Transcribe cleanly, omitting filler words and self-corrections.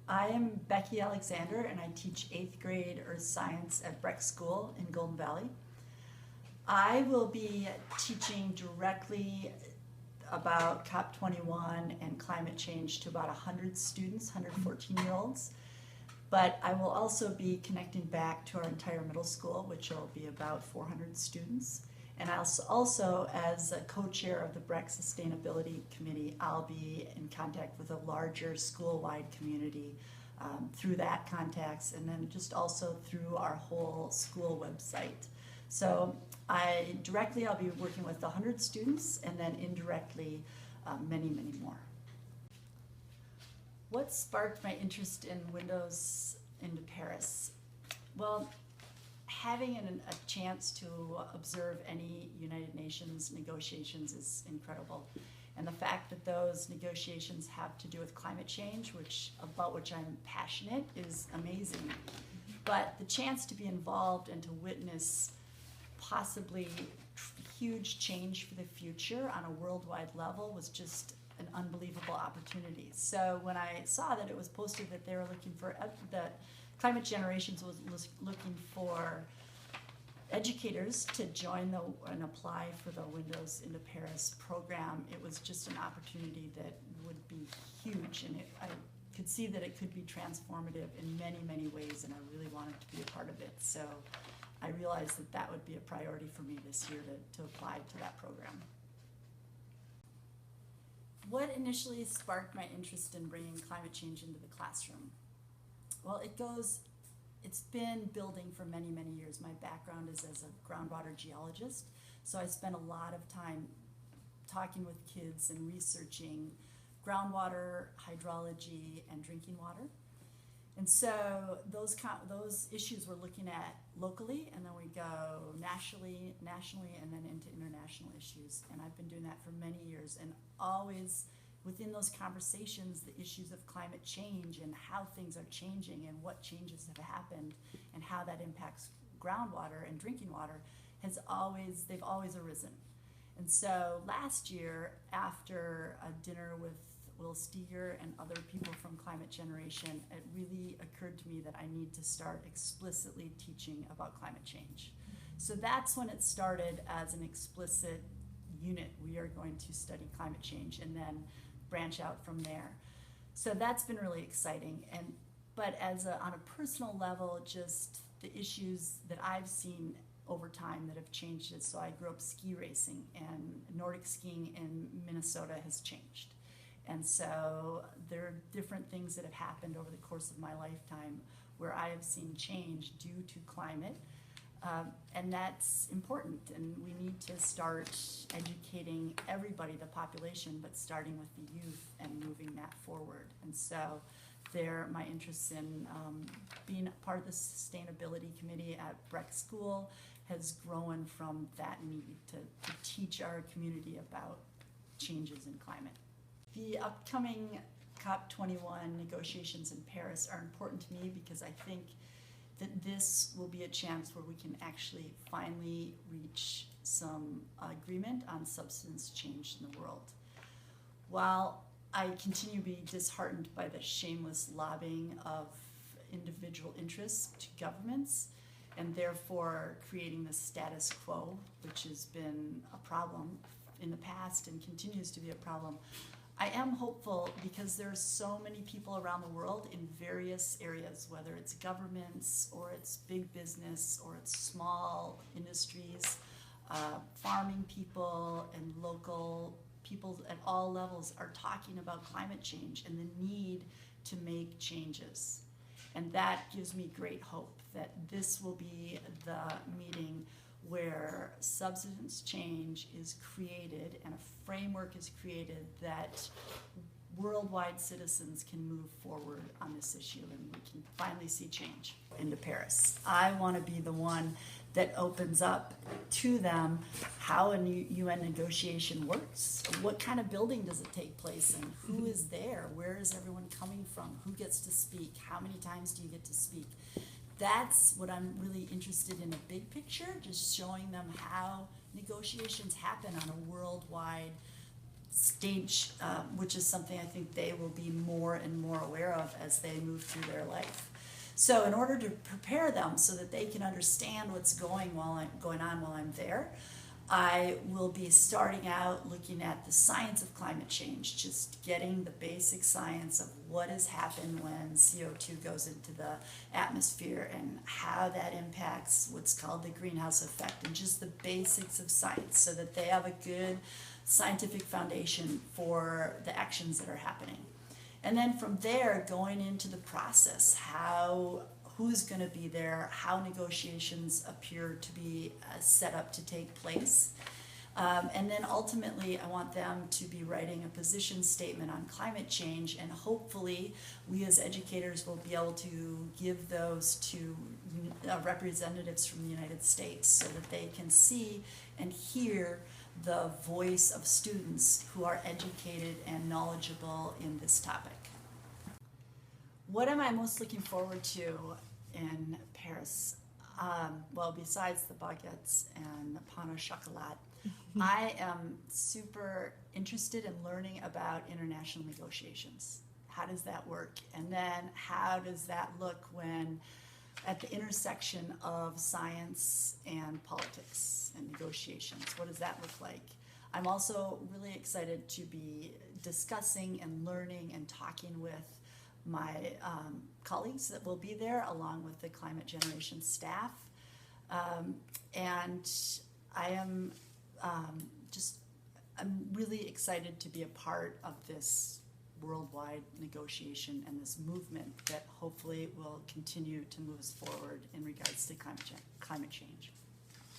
I am Beckie Alexander, and I teach 8th grade Earth Science at Breck School in Golden Valley. I will be teaching directly about COP21 and climate change to about 100 students, 114-year-olds. But I will also be connecting back to our entire middle school, which will be about 400 students. And also, as a co-chair of the Breck Sustainability Committee, I'll be in contact with a larger school-wide community through that contacts, and then just also through our whole school website. So I'll be working with 100 students, and then indirectly many, many more. What sparked my interest in Windows into Paris? Well, having a chance to observe any United Nations negotiations is incredible. And the fact that those negotiations have to do with climate change, about which I'm passionate, is amazing. But the chance to be involved and to witness possibly huge change for the future on a worldwide level was just an unbelievable opportunity. So when I saw that it was posted that they were looking for, that Climate Generations was looking for educators to join and apply for the Windows into Paris program, it was just an opportunity that would be huge, and I could see that it could be transformative in many, many ways, and I really wanted to be a part of it. So I realized that that would be a priority for me this year to apply to that program. What initially sparked my interest in bringing climate change into the classroom? Well, it's been building for many, many years. My background is as a groundwater geologist, so I spent a lot of time talking with kids and researching groundwater, hydrology, and drinking water. And so those issues we're looking at locally, and then we go nationally, and then into international issues. And I've been doing that for many years, and always within those conversations, the issues of climate change and how things are changing and what changes have happened and how that impacts groundwater and drinking water they've always arisen. And so last year, after a dinner with Will Steger and other people from Climate Generation, it really occurred to me that I need to start explicitly teaching about climate change. So that's when it started as an explicit unit. We are going to study climate change and then branch out from there. So that's been really exciting. But on a personal level, just the issues that I've seen over time that have changed it. So I grew up ski racing, and Nordic skiing in Minnesota has changed. And so there are different things that have happened over the course of my lifetime where I have seen change due to climate. And that's important, and we need to start educating everybody, the population, but starting with the youth and moving that forward. And so my interest in being part of the Sustainability Committee at Breck School has grown from that need to teach our community about changes in climate. The upcoming COP21 negotiations in Paris are important to me because I think that this will be a chance where we can actually finally reach some agreement on substance change in the world. While I continue to be disheartened by the shameless lobbying of individual interests to governments, and therefore creating the status quo, which has been a problem in the past and continues to be a problem, I am hopeful because there are so many people around the world in various areas, whether it's governments or it's big business or it's small industries, farming people and local people at all levels are talking about climate change and the need to make changes. And that gives me great hope that this will be the meeting where substance change is created and a framework is created that worldwide citizens can move forward on this issue, and we can finally see change into Paris. I want to be the one that opens up to them how a new UN negotiation works. What kind of building does it take place in? Who is there? Where is everyone coming from? Who gets to speak? How many times do you get to speak? That's what I'm really interested in, a big picture, just showing them how negotiations happen on a worldwide stage, which is something I think they will be more and more aware of as they move through their life. So in order to prepare them so that they can understand what's going on while I'm there, I will be starting out looking at the science of climate change, just getting the basic science of what has happened when CO2 goes into the atmosphere and how that impacts what's called the greenhouse effect, and just the basics of science so that they have a good scientific foundation for the actions that are happening. And then from there, going into the process, who's going to be there, how negotiations appear to be set up to take place. And then ultimately, I want them to be writing a position statement on climate change, and hopefully we as educators will be able to give those to representatives from the United States so that they can see and hear the voice of students who are educated and knowledgeable in this topic. What am I most looking forward to in Paris? Well, besides the baguettes and the pain au chocolat, I am super interested in learning about international negotiations. How does that work? And then how does that look when at the intersection of science and politics and negotiations? What does that look like? I'm also really excited to be discussing and learning and talking with my colleagues that will be there, along with the Climate Generation staff. And I am I'm really excited to be a part of this worldwide negotiation and this movement that hopefully will continue to move us forward in regards to climate change.